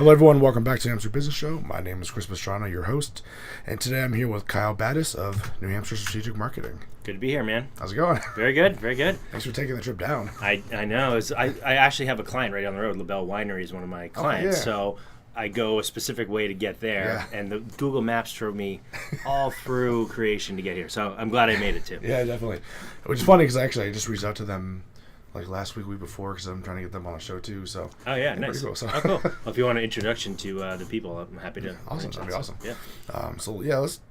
Hello, everyone. Welcome back to the New Hampshire Business Show. My name is Chris Pastrana, your host, and today I'm here with Kyle Battis of New Hampshire Strategic Marketing. Good to be here, man. How's it going? Very good, very good. Thanks for taking the trip down. I know. I actually have a client right down the road. LaBelle Winery is one of my clients. Yeah. So I go a specific way to get there, and the Google Maps drove me all through creation to get here. So I'm glad I made it too. Yeah, definitely. Which is funny because I just reached out to them like last week before because I'm trying to get them on a show too. So oh yeah, nice. Cool, so. Oh cool. Well, if you want an introduction to the people, I'm happy to. Awesome, that'd be awesome. Yeah.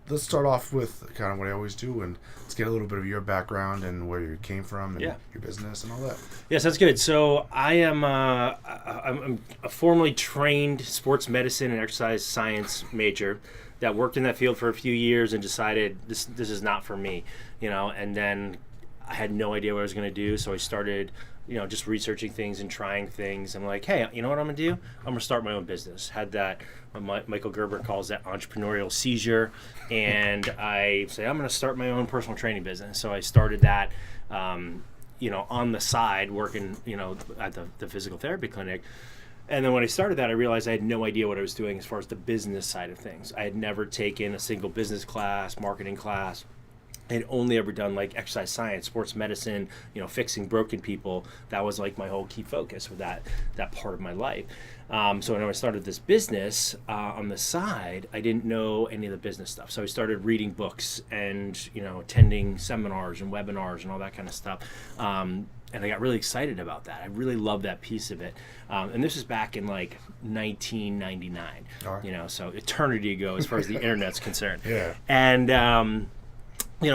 Let's start off with kind of what I always do, and let's get a little bit of your background and where you came from and your business and all that. Yes, that's good. So I am I'm a formally trained sports medicine and exercise science major that worked in that field for a few years and decided this is not for me, and then I had no idea what I was going to do, so I started, just researching things and trying things. I'm like, hey, you know what I'm going to do? I'm going to start my own business. Had that, Michael Gerber calls that entrepreneurial seizure, and I say, I'm going to start my own personal training business. So I started that, on the side, working, at the physical therapy clinic. And then when I started that, I realized I had no idea what I was doing as far as the business side of things. I had never taken a single business class, marketing class. I had only ever done like exercise science, sports medicine, fixing broken people. That was like my whole key focus with that part of my life. So when I started this business on the side, I didn't know any of the business stuff. So I started reading books and, attending seminars and webinars and all that kind of stuff. And I got really excited about that. I really loved that piece of it. And this is back in like 1999, right. So eternity ago as far as the internet's concerned. Yeah. And,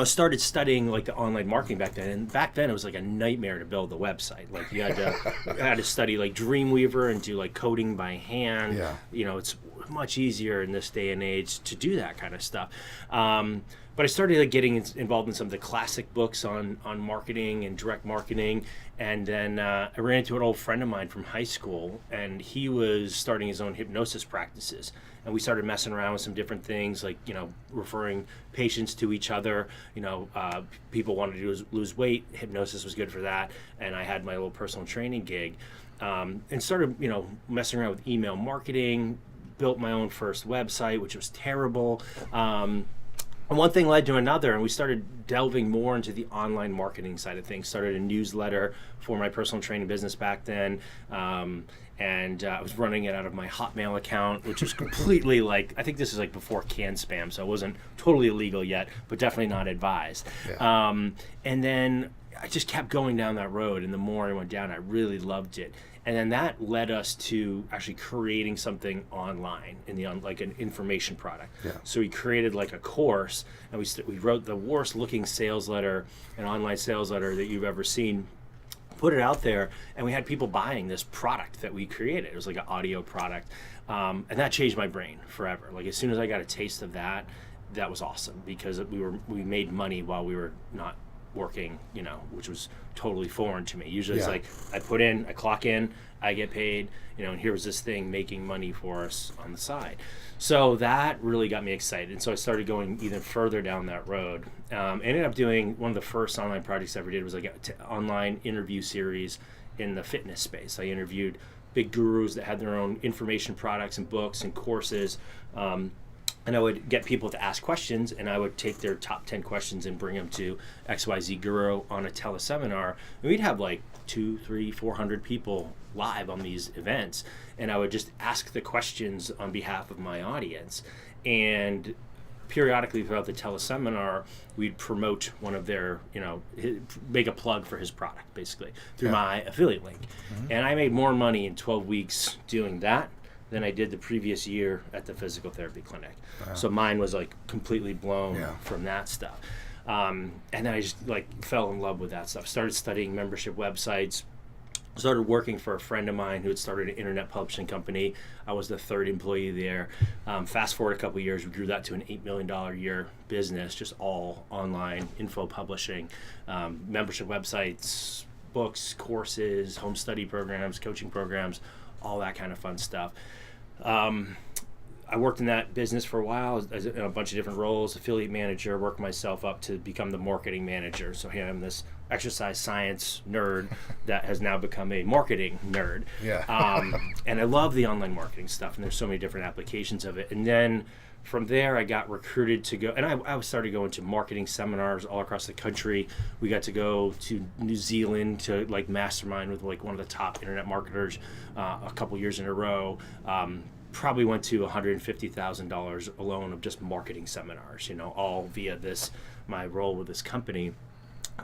started studying like the online marketing back then. And back then it was like a nightmare to build the website. Like you had to study like Dreamweaver and do like coding by hand. Yeah. It's much easier in this day and age to do that kind of stuff. But I started like getting involved in some of the classic books on marketing and direct marketing. And then I ran into an old friend of mine from high school, and he was starting his own hypnosis practices. And we started messing around with some different things, like, referring patients to each other. People wanted to lose weight. Hypnosis was good for that. And I had my little personal training gig, and started, messing around with email marketing, built my own first website, which was terrible. And one thing led to another, and we started delving more into the online marketing side of things. Started a newsletter for my personal training business back then, and I was running it out of my Hotmail account, which was completely I think this is like before canned spam, so it wasn't totally illegal yet, but definitely not advised. Yeah. And then I just kept going down that road, and the more I went down, I really loved it. And then that led us to actually creating something online like an information product. Yeah. So we created like a course, and we wrote the worst looking sales letter, an online sales letter that you've ever seen, put it out there, and we had people buying this product that we created. It was like an audio product, and that changed my brain forever. Like as soon as I got a taste of that, that was awesome because we made money while we were not working, which was totally foreign to me. Usually it's like I clock in, I get paid, and here was this thing making money for us on the side. So that really got me excited. And so I started going even further down that road. Ended up doing one of the first online projects I ever did was like an online interview series in the fitness space. I interviewed big gurus that had their own information products and books and courses. And I would get people to ask questions, and I would take their top 10 questions and bring them to XYZ Guru on a teleseminar. And we'd have like 200, 300, 400 people live on these events. And I would just ask the questions on behalf of my audience. And periodically throughout the teleseminar, we'd promote one of their, make a plug for his product, basically, through my affiliate link. Mm-hmm. And I made more money in 12 weeks doing that than I did the previous year at the physical therapy clinic. Wow. So mine was like completely blown from that stuff. And then I just fell in love with that stuff. Started studying membership websites, started working for a friend of mine who had started an internet publishing company. I was the third employee there. Fast forward a couple of years, we grew that to an $8 million a year business, just all online info publishing, membership websites, books, courses, home study programs, coaching programs, all that kind of fun stuff. I worked in that business for a while as in a bunch of different roles, affiliate manager, worked myself up to become the marketing manager. So here I'm this exercise science nerd that has now become a marketing nerd. And I love the online marketing stuff, and there's so many different applications of it. And then from there, I got recruited to go, and I started going to marketing seminars all across the country. We got to go to New Zealand to like mastermind with like one of the top internet marketers a couple years in a row. Probably went to $150,000 alone of just marketing seminars, all via my role with this company,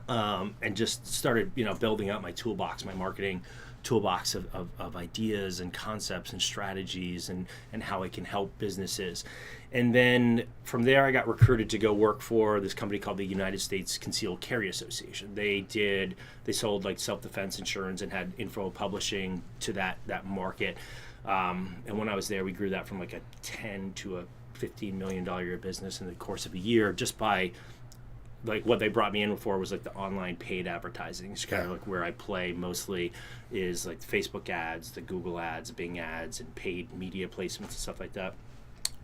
and just started, building out my toolbox, my marketing toolbox of ideas and concepts and strategies and how I can help businesses. And then from there, I got recruited to go work for this company called the United States Concealed Carry Association. They sold like self-defense insurance and had info publishing to that market. And when I was there, we grew that from like a 10 to a $15 million a year business in the course of a year, just by like what they brought me in for was like the online paid advertising. It's kind of like where I play mostly is like Facebook ads, the Google ads, Bing ads, and paid media placements and stuff like that.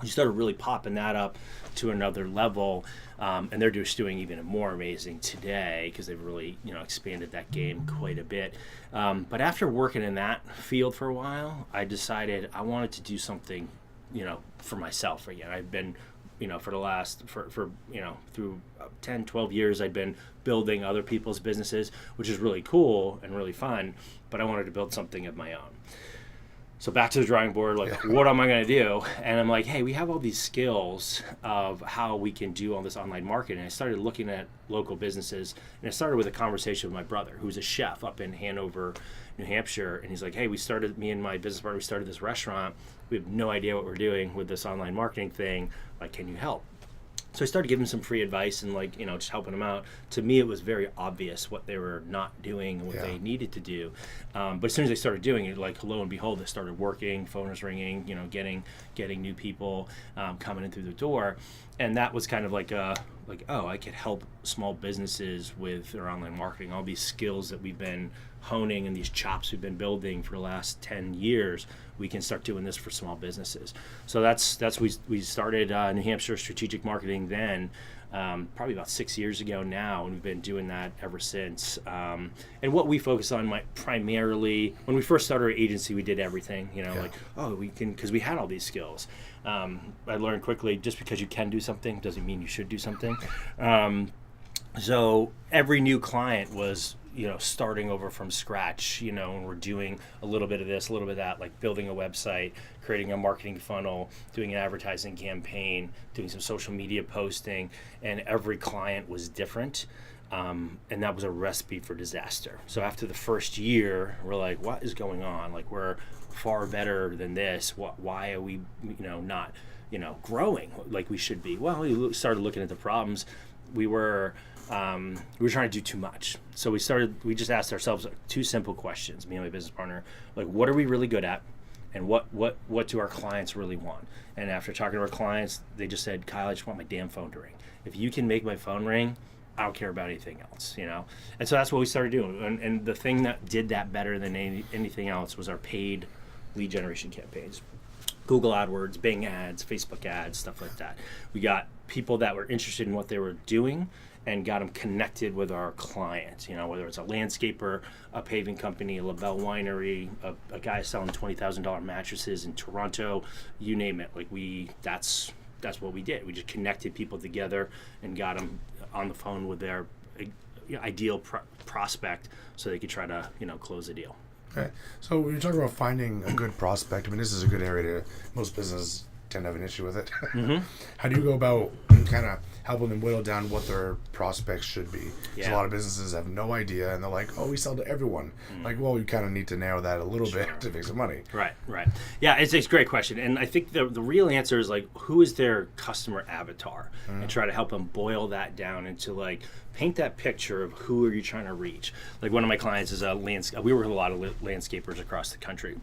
We started really popping that up to another level, and they're just doing even more amazing today because they've really expanded that game quite a bit. But after working in that field for a while, I decided I wanted to do something for myself again. I've been for the last through 10, 12 years, I'd been building other people's businesses, which is really cool and really fun, but I wanted to build something of my own. So back to the drawing board, what am I going to do? And I'm like, hey, we have all these skills of how we can do all this online marketing. And I started looking at local businesses, and it started with a conversation with my brother, who's a chef up in Hanover, New Hampshire. And he's like, hey, me and my business partner, we started this restaurant. We have no idea what we're doing with this online marketing thing. Like, can you help? So I started giving some free advice and just helping them out. To me, it was very obvious what they were not doing and what they needed to do. But as soon as they started doing it, lo and behold, it started working. Phone was ringing. Getting new people coming in through the door, and that was kind of I could help small businesses with their online marketing. All these skills that we've been honing and these chops we've been building for the last 10 years, we can start doing this for small businesses. So we started New Hampshire Strategic Marketing then, probably about 6 years ago now, and we've been doing that ever since. And what we focus on primarily, when we first started our agency, we did everything, we can, because we had all these skills. I learned quickly, just because you can do something doesn't mean you should do something. So every new client was starting over from scratch, and we're doing a little bit of this, a little bit of that, like building a website, creating a marketing funnel, doing an advertising campaign, doing some social media posting, and every client was different. And that was a recipe for disaster. So after the first year, we're like, what is going on? Like, we're far better than this. Why are we, not, growing like we should be? Well, we started looking at the problems. We were trying to do too much. So we just asked ourselves two simple questions, me and my business partner, like, what are we really good at? And what do our clients really want? And after talking to our clients, they just said, Kyle, I just want my damn phone to ring. If you can make my phone ring, I don't care about anything else, And so that's what we started doing. And the thing that did that better than anything else was our paid lead generation campaigns. Google AdWords, Bing ads, Facebook ads, stuff like that. We got people that were interested in what they were doing and got them connected with our clients, whether it's a landscaper, a paving company, a LaBelle winery, a guy selling $20,000 mattresses in Toronto, you name it. That's what we did. We just connected people together and got them on the phone with their ideal prospect so they could try to, close a deal. Okay. So when you're talking about finding a good prospect, this is a good area most businesses tend to have an issue with it. Mm-hmm. How do you go about kind of helping them whittle down what their prospects should be? Because a lot of businesses have no idea, and they're like, oh, we sell to everyone. You kind of need to narrow that a little bit to make some money. Right. Yeah, it's a great question. And I think the real answer is, who is their customer avatar? And try to help them boil that down into, paint that picture of who are you trying to reach. One of my clients is we work with a lot of landscapers across the country.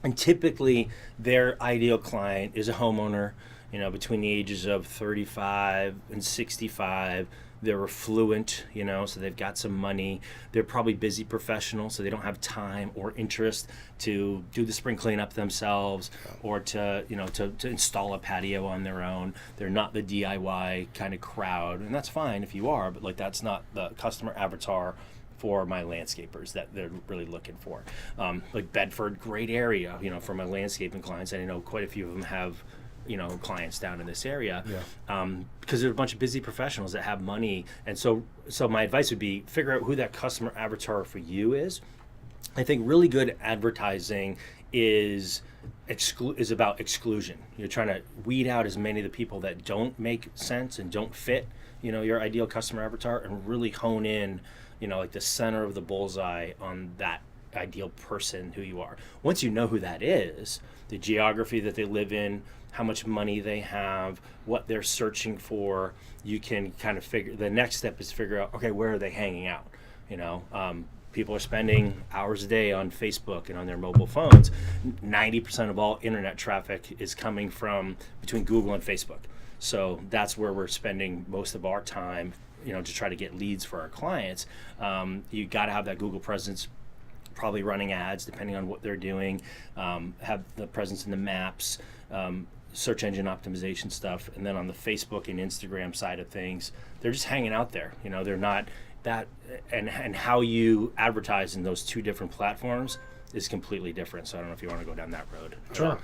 And typically, their ideal client is a homeowner, between the ages of 35 and 65 they're affluent, so they've got some money. They're probably busy professionals, so they don't have time or interest to do the spring cleanup themselves, or to install a patio on their own. They're not the DIY kind of crowd, and that's fine if you are, but like that's not the customer avatar for my landscapers that they're really looking for. Like Bedford, great area, for my landscaping clients. And I know quite a few of them have, clients down in this area, because there's a bunch of busy professionals that have money. And so my advice would be figure out who that customer avatar for you is. I think really good advertising is about exclusion. You're trying to weed out as many of the people that don't make sense and don't fit, your ideal customer avatar, and really hone in, like the center of the bullseye on that ideal person who you are. Once you know who that is, the geography that they live in, how much money they have, what they're searching for, you can kind of figure, the next step is figure out, okay, where are they hanging out? People are spending hours a day on Facebook and on their mobile phones. 90% of all internet traffic is coming from between Google and Facebook. So that's where we're spending most of our time, to try to get leads for our clients. You got to have that Google presence, probably running ads depending on what they're doing, have the presence in the maps, search engine optimization stuff. And then on the Facebook and Instagram side of things, they're just hanging out there. They're not that, and how you advertise in those two different platforms is completely different. So I don't know if you want to go down that road. Sure.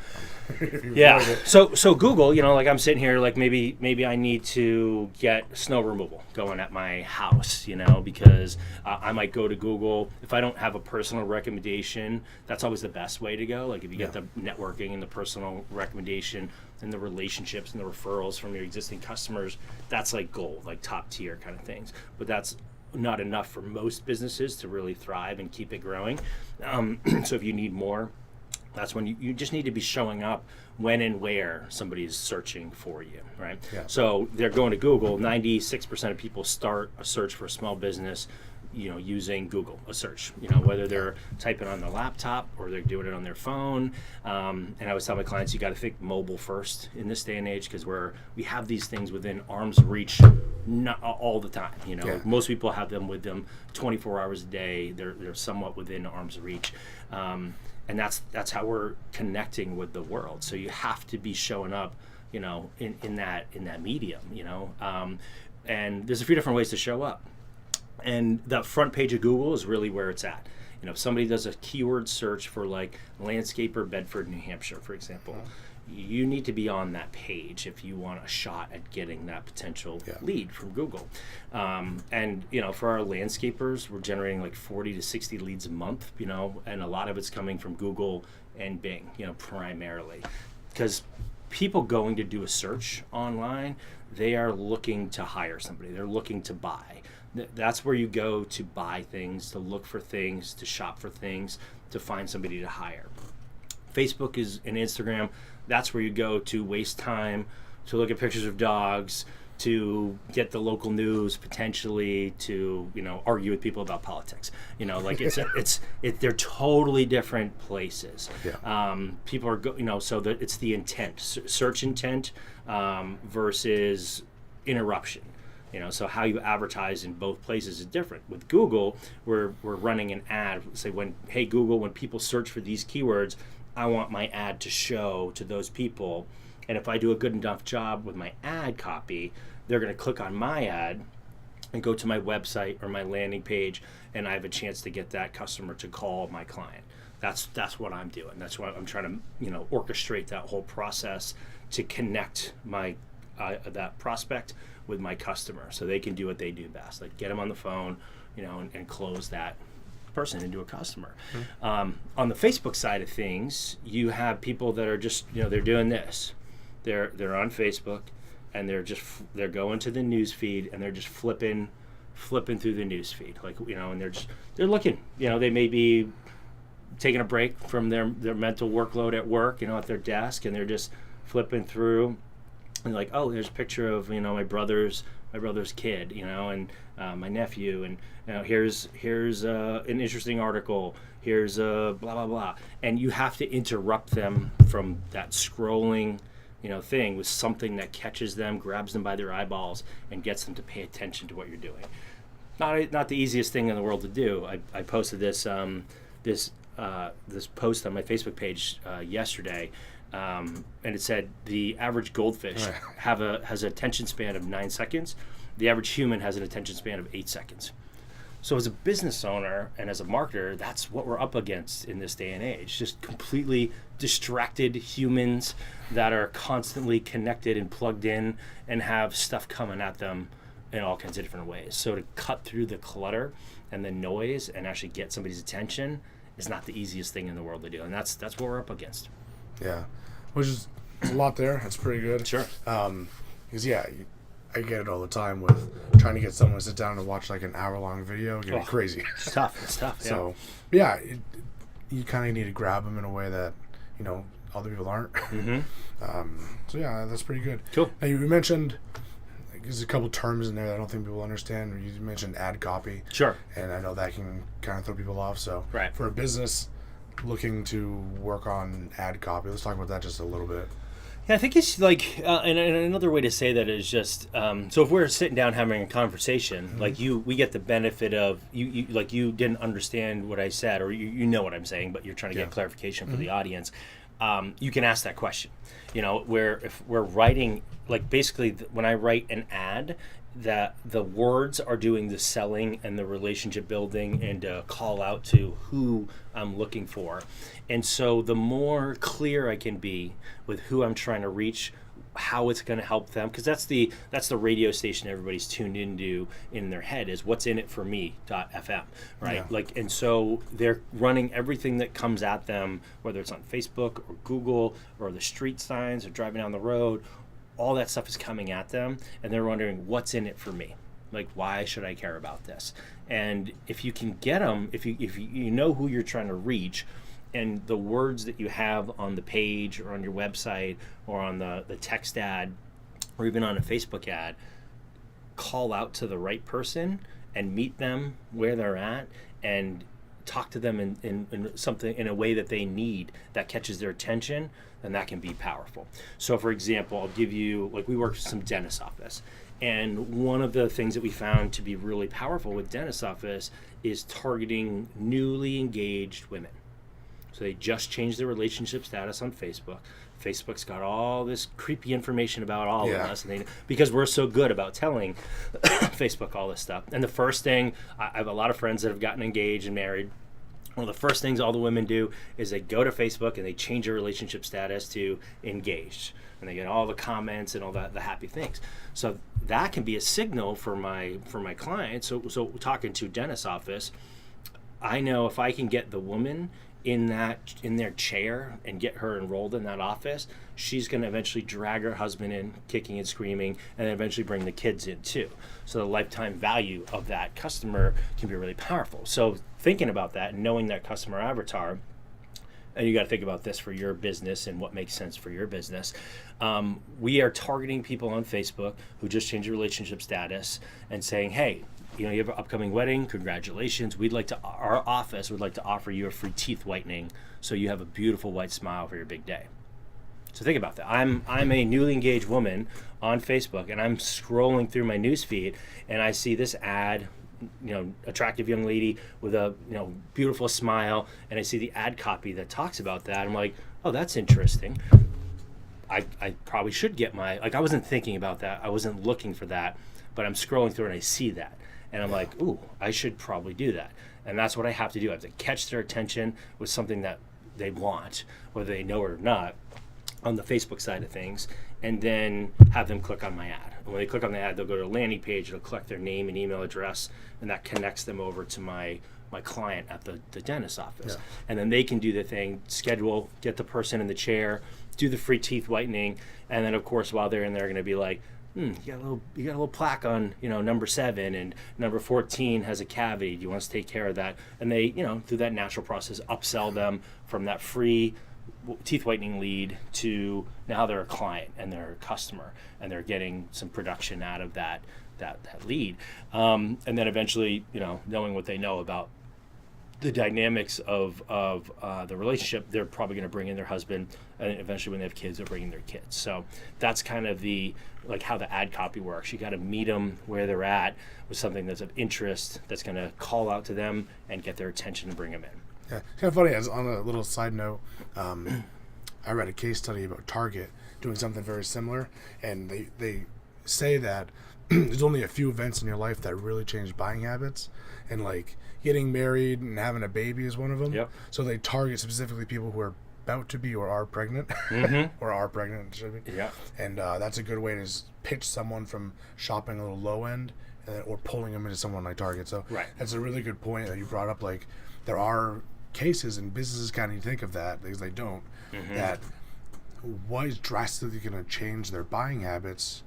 Yeah. So Google, like I'm sitting here, like maybe I need to get snow removal going at my house, because I might go to Google. If I don't have a personal recommendation, that's always the best way to go. Like if you get the networking and the personal recommendation and the relationships and the referrals from your existing customers, that's like gold, like top tier kind of things. But that's not enough for most businesses to really thrive and keep it growing. So if you need more, that's when you just need to be showing up when and where somebody is searching for you, right? Yeah. So they're going to Google. 96% of people start a search for a small business, using Google, a search, whether they're typing on their laptop or they're doing it on their phone. And I always tell my clients, you got to think mobile first in this day and age, because we have these things within arm's reach, not all the time. Most people have them with them 24 hours a day. They're somewhat within arm's reach. And that's how we're connecting with the world. So you have to be showing up, in that medium, and there's a few different ways to show up. And the front page of Google is really where it's at. If somebody does a keyword search for like landscaper Bedford, New Hampshire, for example, you need to be on that page if you want a shot at getting that potential lead from Google. And for our landscapers, we're generating like 40 to 60 leads a month, and a lot of it's coming from Google and Bing, primarily. Because people going to do a search online, they are looking to hire somebody. They're looking to buy. That's where you go to buy things, to look for things, to shop for things, to find somebody to hire. Facebook and Instagram, that's where you go to waste time, to look at pictures of dogs, to get the local news, potentially to argue with people about politics. They're totally different places. People are so that it's the intent, search intent versus interruption. So how you advertise in both places is different. With Google, we're running an ad. Say, hey Google, when people search for these keywords, I want my ad to show to those people. And if I do a good enough job with my ad copy, they're going to click on my ad and go to my website or my landing page, and I have a chance to get that customer to call my client. That's what I'm doing. That's why I'm trying to orchestrate that whole process to connect my that prospect with my customer, so they can do what they do best, like get them on the phone, and close that person into a customer. On the Facebook side of things, you have people that are just, they're doing this. They're on Facebook, and they're going to the news feed, and they're just flipping through the news feed, like, and they're looking. They may be taking a break from their mental workload at work, at their desk, and they're just flipping through. And like, oh, there's a picture of my brother's kid, and my nephew, and here's an interesting article. Here's blah blah blah, and you have to interrupt them from that scrolling thing with something that catches them, grabs them by their eyeballs, and gets them to pay attention to what you're doing. Not the easiest thing in the world to do. I posted this post on my Facebook page yesterday, and it said the average goldfish has an attention span of 9 seconds. The average human has an attention span of 8 seconds. So as a business owner and as a marketer, that's what we're up against in this day and age. Just completely distracted humans that are constantly connected and plugged in and have stuff coming at them in all kinds of different ways. So to cut through the clutter and the noise and actually get somebody's attention is not the easiest thing in the world to do. And that's what we're up against. Yeah. Which is a lot there. That's pretty good. Sure. Because, I get it all the time with trying to get someone to sit down and watch like an hour-long video, getting crazy. It's tough. Yeah. So, you kind of need to grab them in a way that, other people aren't. So, that's pretty good. Cool. Now, you mentioned, there's a couple terms in there that I don't think people understand. You mentioned ad copy. Sure. And I know that can kind of throw people off. So, right. For a business looking to work on ad copy, let's talk about that just a little bit. Yeah, I think it's like, and another way to say that is just, so if we're sitting down having a conversation, like we get the benefit of, you didn't understand what I said, or you know what I'm saying, but you're trying to get clarification for the audience. You can ask that question, where if we're writing, like basically when I write an ad, that the words are doing the selling and the relationship building and call out to who I'm looking for. And so the more clear I can be with who I'm trying to reach, how it's going to help them, because that's the radio station everybody's tuned into in their head, is what's in it for me.fm, right? Yeah. Like, and so they're running everything that comes at them, whether it's on Facebook or Google or the street signs or driving down the road. All that stuff is coming at them, and they're wondering, what's in it for me? Like, why should I care about this? And if you can get them, if you know who you're trying to reach, and the words that you have on the page or on your website or on the text ad or even on a Facebook ad, call out to the right person and meet them where they're at and talk to them in something, in a way that they need, that catches their attention, then that can be powerful. So for example, I'll give you, like, we work with some dentist office, and one of the things that we found to be really powerful with dentist office is targeting newly engaged women. So they just changed their relationship status on Facebook. Facebook's got all this creepy information about all of us, and because we're so good about telling Facebook all this stuff. And the first thing, I have a lot of friends that have gotten engaged and married. One of the first things all the women do is they go to Facebook and they change their relationship status to engaged, and they get all the comments and all the happy things. So that can be a signal for my client. So talking to dentist office, I know if I can get the woman in their chair and get her enrolled in that office, she's going to eventually drag her husband in kicking and screaming, and then eventually bring the kids in too. So the lifetime value of that customer can be really powerful. So thinking about that and knowing that customer avatar, and you got to think about this for your business and what makes sense for your business. We are targeting people on Facebook who just changed their relationship status and saying, hey, you have an upcoming wedding, congratulations. Our office would like to offer you a free teeth whitening so you have a beautiful white smile for your big day. So think about that. I'm a newly engaged woman on Facebook, and I'm scrolling through my newsfeed, and I see this ad, attractive young lady with a beautiful smile, and I see the ad copy that talks about that. I'm like, oh, that's interesting. I probably should get I wasn't thinking about that. I wasn't looking for that, but I'm scrolling through and I see that. And I'm like, ooh, I should probably do that. And that's what I have to do. I have to catch their attention with something that they want, whether they know it or not, on the Facebook side of things, and then have them click on my ad. And when they click on the ad, they'll go to a landing page, it'll collect their name and email address, and that connects them over to my client at the dentist office. Yeah. And then they can do the thing, schedule, get the person in the chair, do the free teeth whitening, and then of course while they're in there, going to be like, you got a little plaque on, number 7, and number 14 has a cavity. Do you want us to take care of that? And they, through that natural process, upsell them from that free teeth whitening lead to now they're a client and they're a customer, and they're getting some production out of that lead. And then eventually, knowing what they know about the dynamics of the relationship, they're probably going to bring in their husband, and eventually when they have kids, they're bringing their kids. So that's kind of how the ad copy works. You got to meet them where they're at with something that's of interest, that's going to call out to them and get their attention and bring them in. Yeah, kind of funny. As on a little side note, I read a case study about Target doing something very similar, and they say that there's only a few events in your life that really change buying habits, and like getting married and having a baby is one of them. Yep. So they target specifically people who are about to be or are pregnant, or are pregnant, should be. Yeah. And that's a good way to pitch someone from shopping a little low end, or pulling them into someone like Target. So Right. that's a really good point that you brought up. Like, there are cases, and businesses kind of think of that because they don't. That what is drastically going to change their buying habits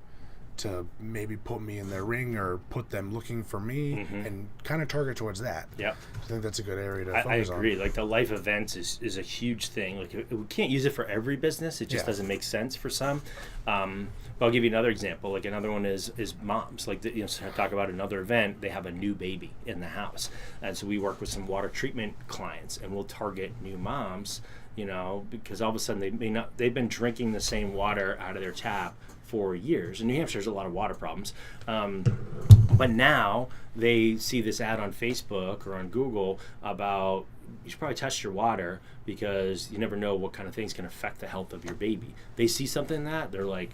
to maybe put me in their ring or put them looking for me, and kind of target towards that. Yep. I think that's a good area to I focus on. agree. Like the life events is a huge thing. Like we can't use it for every business. It just Yeah. doesn't make sense for some. But I'll give you another example. Like another one is moms. Like so I talk about another event. They have a new baby in the house, and so we work with some water treatment clients, and we'll target new moms. Because all of a sudden they've been drinking the same water out of their tap for years. In New Hampshire, there's a lot of water problems. But now they see this ad on Facebook or on Google about you should probably test your water because you never know what kind of things can affect the health of your baby. They see something in that, they're like,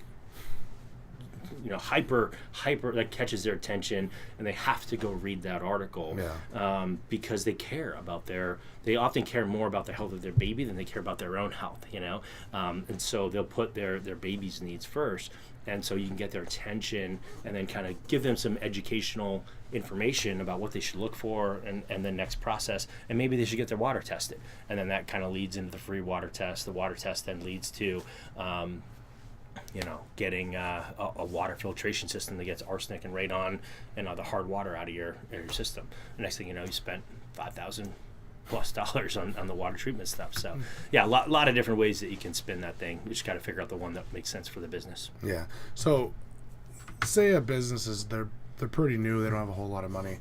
hyper that catches their attention, and they have to go read that article. Because they care about they often care more about the health of their baby than they care about their own health, and so they'll put their baby's needs first, and so you can get their attention and then kind of give them some educational information about what they should look for and the next process, and maybe they should get their water tested, and then that kind of leads into the free water test. The water test then leads to getting a water filtration system that gets arsenic and radon and the hard water out of your system. The next thing you know, you spent $5,000+ on the water treatment stuff. So yeah, a lot of different ways that you can spin that thing. You just got to figure out the one that makes sense for the business. Yeah. So say a business is they're pretty new, they don't have a whole lot of money.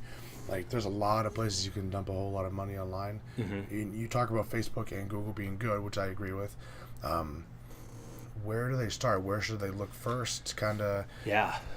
Like, there's a lot of places you can dump a whole lot of money online. You talk about Facebook and Google being good, which I agree with. Where do they start? Where should they look first? Kind of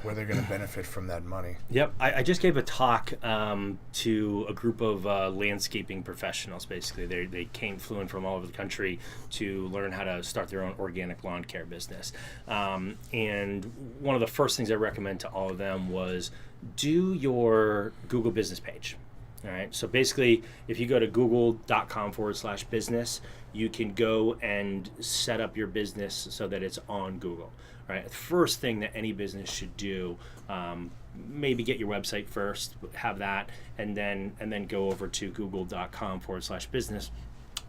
where they're going to benefit from that money. Yep. I just gave a talk to a group of landscaping professionals. Basically, they flew in from all over the country to learn how to start their own organic lawn care business. And one of the first things I recommend to all of them was do your Google business page. All right. So basically, if you go to google.com/business, you can go and set up your business so that it's on Google. Right. The first thing that any business should do, maybe get your website first, have that, and then go over to google.com/business.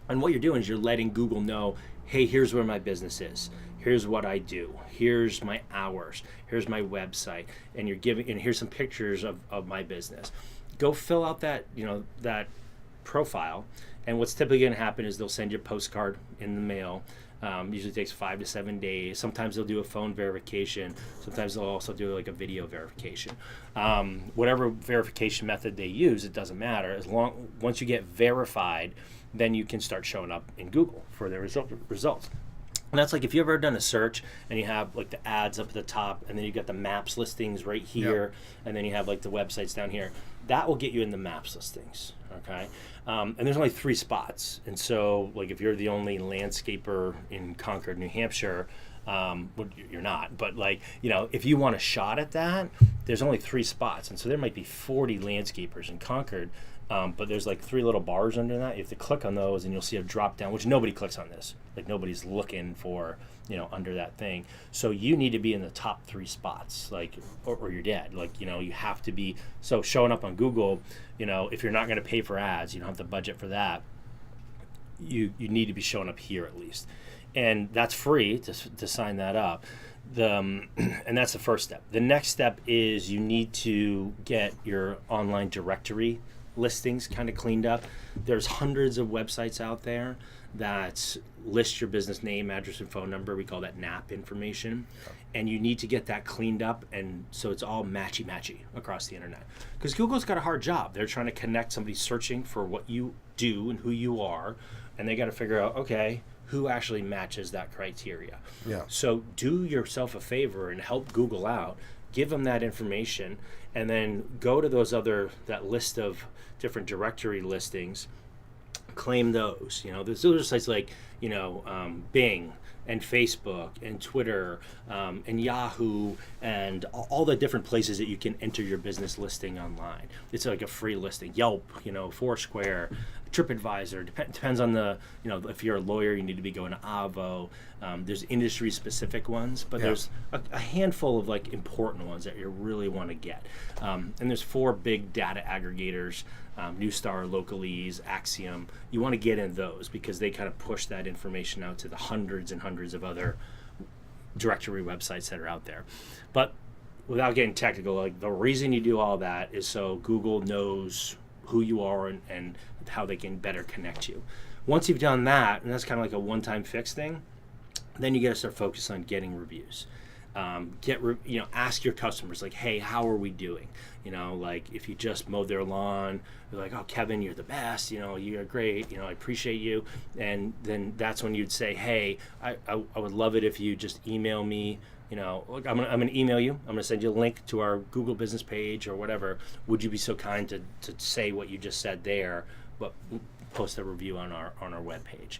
And what you're doing is you're letting Google know, hey, here's where my business is. Here's what I do. Here's my hours. Here's my website. And here's some pictures of my business. Go fill out that profile, and what's typically going to happen is they'll send you a postcard in the mail. Usually takes 5 to 7 days. Sometimes they'll do a phone verification. Sometimes they'll also do like a video verification. Whatever verification method they use, it doesn't matter. Once you get verified, then you can start showing up in Google for the results. And that's like if you've ever done a search and you have like the ads up at the top, and then you got the maps listings right here, and then you have like the websites down here. That will get you in the maps listings, okay? And there's only 3 spots. And so like if you're the only landscaper in Concord, New Hampshire, well, you're not, but like, if you want a shot at that, there's only 3 spots. And so there might be 40 landscapers in Concord, but there's like 3 little bars under that. You have to click on those and you'll see a drop down, which nobody clicks on this. Like nobody's looking for, under that thing. So you need to be in the top 3 spots, like, or you're dead. Like, you have to be, so showing up on Google, if you're not going to pay for ads, you don't have the budget for that. You need to be showing up here at least. And that's free to sign that up. And that's the first step. The next step is you need to get your online directory listings kind of cleaned up. There's hundreds of websites out there that list your business name, address, and phone number. We call that NAP information. And you need to get that cleaned up, and so it's all matchy across the internet. Because Google's got a hard job. They're trying to connect somebody searching for what you do and who you are, and they got to figure out, okay, who actually matches that criteria. Yeah. So do yourself a favor and help Google out. Give them that information, and then go to that list of different directory listings, claim those. Those are sites like, Bing and Facebook and Twitter and Yahoo and all the different places that you can enter your business listing online. It's like a free listing. Yelp, Foursquare, TripAdvisor. Depends on if you're a lawyer, you need to be going to Avvo. There's industry-specific ones, but there's a handful of important ones that you really want to get. And there's 4 big data aggregators: Newstar, Localese, Axiom. You want to get in those because they kind of push that information out to the hundreds and hundreds of other directory websites that are out there. But without getting technical, the reason you do all that is so Google knows who you are and how they can better connect you. Once you've done that, and that's kind of like a one-time fix thing, then you got to start focus on getting reviews. Ask your customers, hey, how are we doing? If you just mowed their lawn, they're like, oh, Kevin, you're the best. You're great. I appreciate you. And then that's when you'd say, hey, I would love it if you just email me. Look, I'm gonna email you. I'm gonna send you a link to our Google business page or whatever. Would you be so kind to say what you just said there, but post a review on our webpage?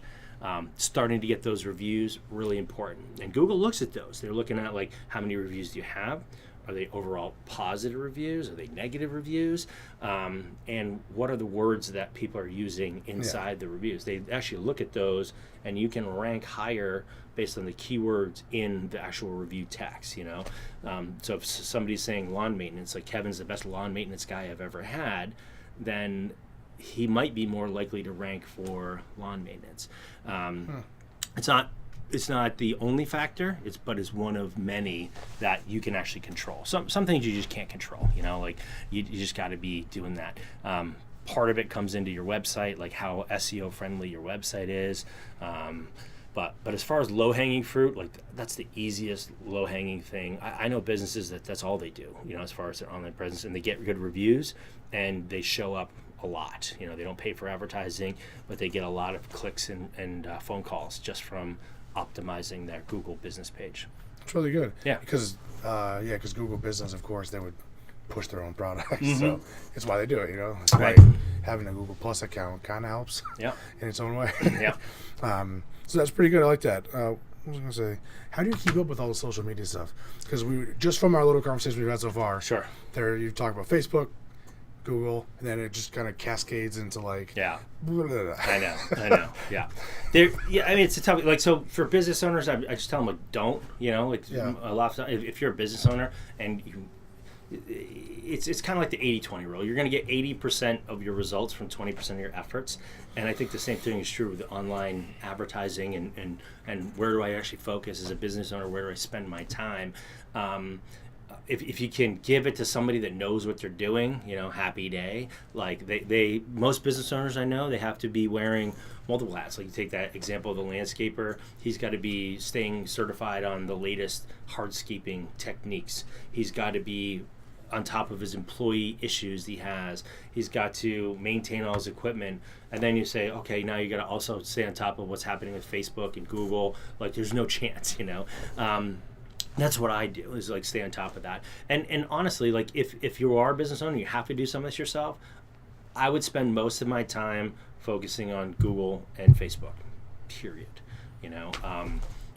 Starting to get those reviews, really important. And Google looks at those. They're looking at how many reviews do you have? Are they overall positive reviews? Are they negative reviews? And what are the words that people are using inside the reviews? They actually look at those, and you can rank higher based on the keywords in the actual review text. So if somebody's saying lawn maintenance, like Kevin's the best lawn maintenance guy I've ever had, then he might be more likely to rank for lawn maintenance. It's not the only factor, but it's one of many that you can actually control. Some things you just can't control, you just got to be doing that. Part of it comes into your website, like how SEO friendly your website is. But as far as low-hanging fruit, that's the easiest low-hanging thing. I know businesses that's all they do, as far as their online presence, and they get good reviews, and they show up a lot. They don't pay for advertising, but they get a lot of clicks and phone calls just from optimizing their Google business page. It's really good. Yeah. Because Google Business, of course, they would push their own products. So it's why they do it, It's why having a Google Plus account kind of helps in its own way. Yeah. So that's pretty good. I like that. What was I going to say? How do you keep up with all the social media stuff? Because just from our little conversation we've had so far, sure. You talk about Facebook, Google, and then it just kind of cascades into yeah. Blah, blah, blah. I know. Yeah. It's a tough. So for business owners, I just tell them don't. A lot of time, if you're a business owner and it's kind of like the 80-20 rule. You're going to get 80% of your results from 20% of your efforts. And I think the same thing is true with online advertising and where do I actually focus as a business owner? Where do I spend my time? If you can give it to somebody that knows what they're doing, happy day. Most business owners I know, they have to be wearing multiple hats. Like you take that example of the landscaper, he's got to be staying certified on the latest hardscaping techniques. He's got to be on top of his employee issues he has. He's got to maintain all his equipment. And then you say, okay, now you got to also stay on top of what's happening with Facebook and Google. There's no chance, That's what I do, is stay on top of that. And honestly, if you are a business owner, you have to do some of this yourself. I would spend most of my time focusing on Google and Facebook, period.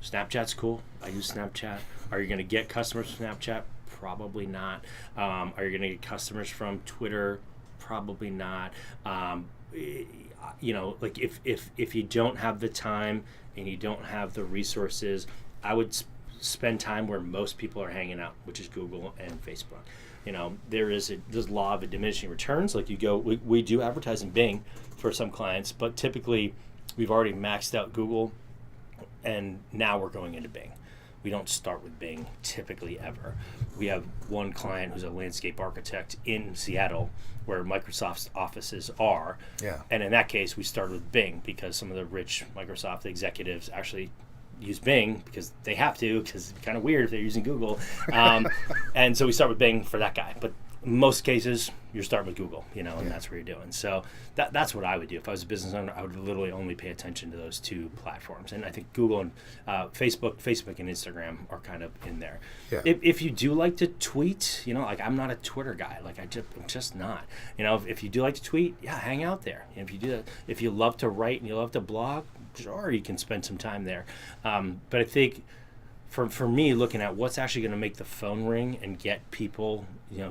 Snapchat's cool. I use Snapchat. Are you going to get customers from Snapchat? Probably not. Are you going to get customers from Twitter? Probably not. If you don't have the time and you don't have the resources, I would spend time where most people are hanging out, which is Google and Facebook. There's law of diminishing returns. We do advertise in Bing for some clients, but typically we've already maxed out Google and now we're going into Bing. we don't start with Bing typically ever. We have one client who's a landscape architect in Seattle where Microsoft's offices are. Yeah. And in that case, we started with Bing because some of the rich Microsoft executives actually use Bing because they have to, because it's kind of weird if they're using Google. And so we start with Bing for that guy. But in most cases, you're starting with Google, and that's where you're doing. So that's what I would do. If I was a business owner, I would literally only pay attention to those two platforms. And I think Google and Facebook and Instagram are kind of in there. Yeah. If you do like to tweet, like I'm not a Twitter guy. Like I'm just not. If you do like to tweet, yeah, hang out there. And if you do that, if you love to write and you love to blog, sure, you can spend some time there. But I think for me, looking at what's actually going to make the phone ring and get people,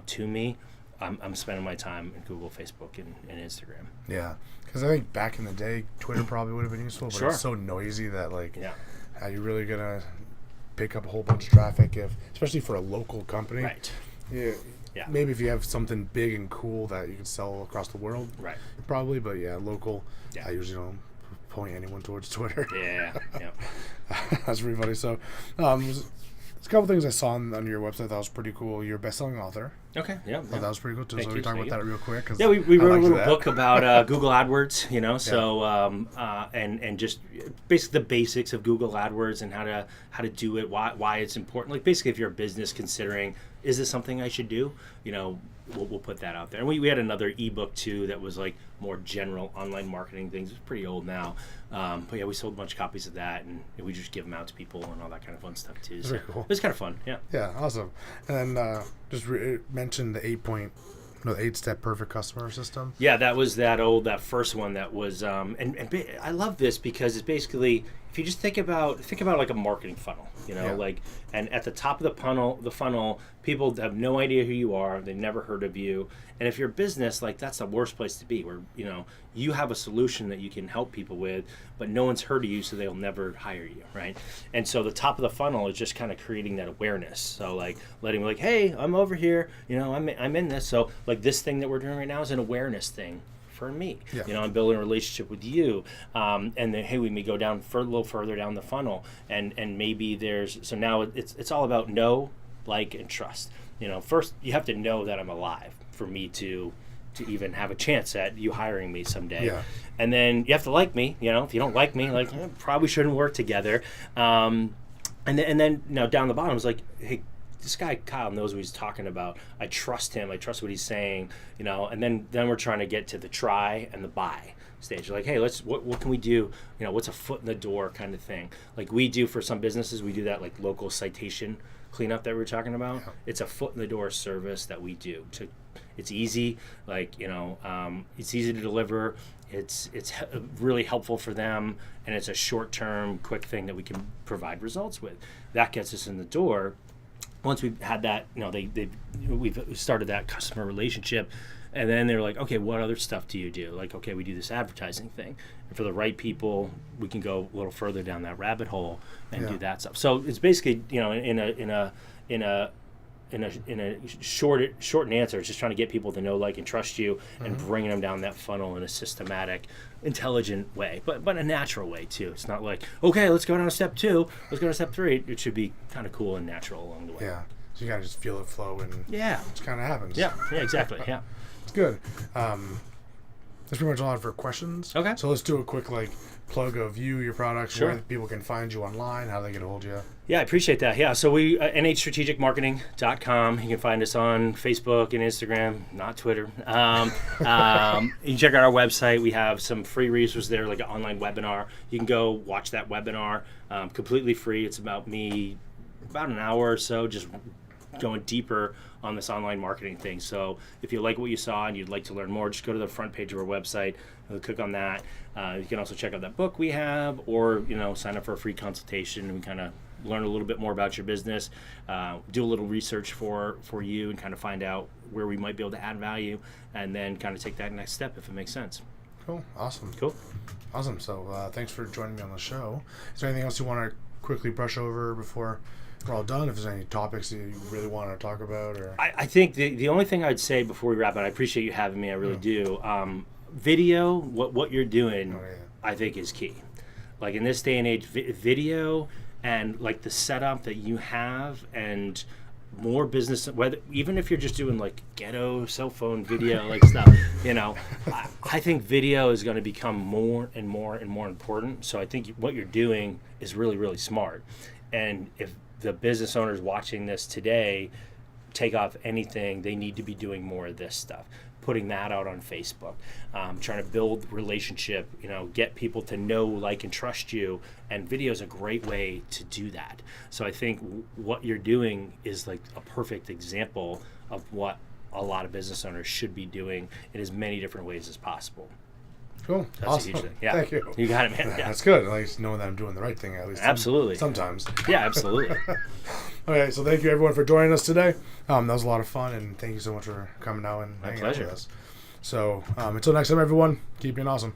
to me, I'm spending my time in Google, Facebook, and Instagram. Yeah, because I think back in the day, Twitter probably would have been useful, but Sure. it's so noisy that Yeah. how you really gonna pick up a whole bunch of traffic especially for a local company? Right. Yeah. Yeah. Maybe if you have something big and cool that you can sell across the world, Right. probably. But yeah, local. Yeah. I usually don't point anyone towards Twitter. Yeah. Yeah. That's pretty funny. So, there's a couple things I saw on your website that was pretty cool. You're a best-selling author. Okay. Yeah. Thought that was pretty cool too. Thank So you, we talk thank about you. that real quick. 'Cause Yeah, we wrote a liked little that. book about Google AdWords, so and just basically the basics of Google AdWords and how to do it, why it's important. Like basically, if you're a business considering, is this something I should do? We'll put that out there. And we had another ebook too that was like more general online marketing things. It's pretty old now, but yeah, we sold a bunch of copies of that, and we just give them out to people and all that kind of fun stuff too. So Very cool. It's kind of fun, yeah. Yeah, awesome. And then just mention the 8-step perfect customer system. Yeah, that was that first one that was, I love this because it's basically, if you just think about like a marketing funnel, and at the top of the funnel, people have no idea who you are, they've never heard of you, and if you're a business, like that's the worst place to be, where you have a solution that you can help people with, but no one's heard of you, so they'll never hire you, right? And so the top of the funnel is just kind of creating that awareness. So like letting me hey, I'm over here, I'm in this. So like this thing that we're doing right now is an awareness thing for me. Yeah. I'm building a relationship with you, and then hey, we may go down a little further down the funnel, and maybe so now it's all about know, like, and trust. First you have to know that I'm alive for me to even have a chance at you hiring me someday. Yeah. And then you have to like me. If you don't like me, probably shouldn't work together. And then down the bottom is like, hey, this guy Kyle knows what he's talking about. I trust him. I trust what he's saying. And then we're trying to get to the try and the buy stage. Like, hey, what can we do? What's a foot in the door kind of thing? Like we do for some businesses, we do that like local citation cleanup that we were talking about. Yeah. It's a foot in the door service that we do. It's easy, it's easy to deliver. It's really helpful for them, and it's a short-term, quick thing that we can provide results with. That gets us in the door. Once we've had that, we've started that customer relationship, and then they're like, okay, what other stuff do you do? Like, okay, we do this advertising thing. And for the right people, we can go a little further down that rabbit hole and do that stuff. So it's basically, in a shortened answer, it's just trying to get people to know, like, and trust you, and bringing them down that funnel in a systematic, intelligent way, but a natural way too. It's not like, okay, let's go down to step 2, let's go to step 3. It should be kind of cool and natural along the way. Yeah. So you gotta just feel it flow, and it just kind of happens. Yeah, exactly. Yeah. It's good. That's pretty much all I have for questions. Okay. So let's do a quick plug of your products, Sure. where people can find you online, how they get a hold of you. Yeah, I appreciate that. Yeah, so we nhstrategicmarketing.com. You can find us on Facebook and Instagram, not Twitter. You can check out our website. We have some free resources there, like an online webinar. You can go watch that webinar, completely free. It's about me, about an hour or so, just going deeper on this online marketing thing. So if you like what you saw and you'd like to learn more, just go to the front page of our website, click on that. You can also check out that book we have, or sign up for a free consultation and kind of learn a little bit more about your business, do a little research for you, and kind of find out where we might be able to add value, and then kind of take that next step if it makes sense. Cool. Awesome. Cool. Awesome. So thanks for joining me on the show. Is there anything else you want to quickly brush over before we're all done? If there's any topics that you really want to talk about, or I think the only thing I'd say before we wrap up, I appreciate you having me. I really do. Video, what you're doing, I think is key. Like in this day and age, video and like the setup that you have, and more business, whether even if you're just doing like ghetto cell phone video like stuff, I think video is going to become more and more and more important. So I think what you're doing is really, really smart. And if the business owners watching this today take off anything, they need to be doing more of this stuff, putting that out on Facebook, trying to build relationship, get people to know, like, and trust you. And video is a great way to do that. So I think what you're doing is like a perfect example of what a lot of business owners should be doing in as many different ways as possible. Cool. That's awesome. a huge thing. Yeah. Thank you. You got it, man. Yeah. That's good. At least knowing that I'm doing the right thing, at least. Absolutely. Sometimes. Yeah, absolutely. Okay, so thank you everyone for joining us today. That was a lot of fun, and thank you so much for coming out and hanging out with us. So until next time, everyone, keep being awesome.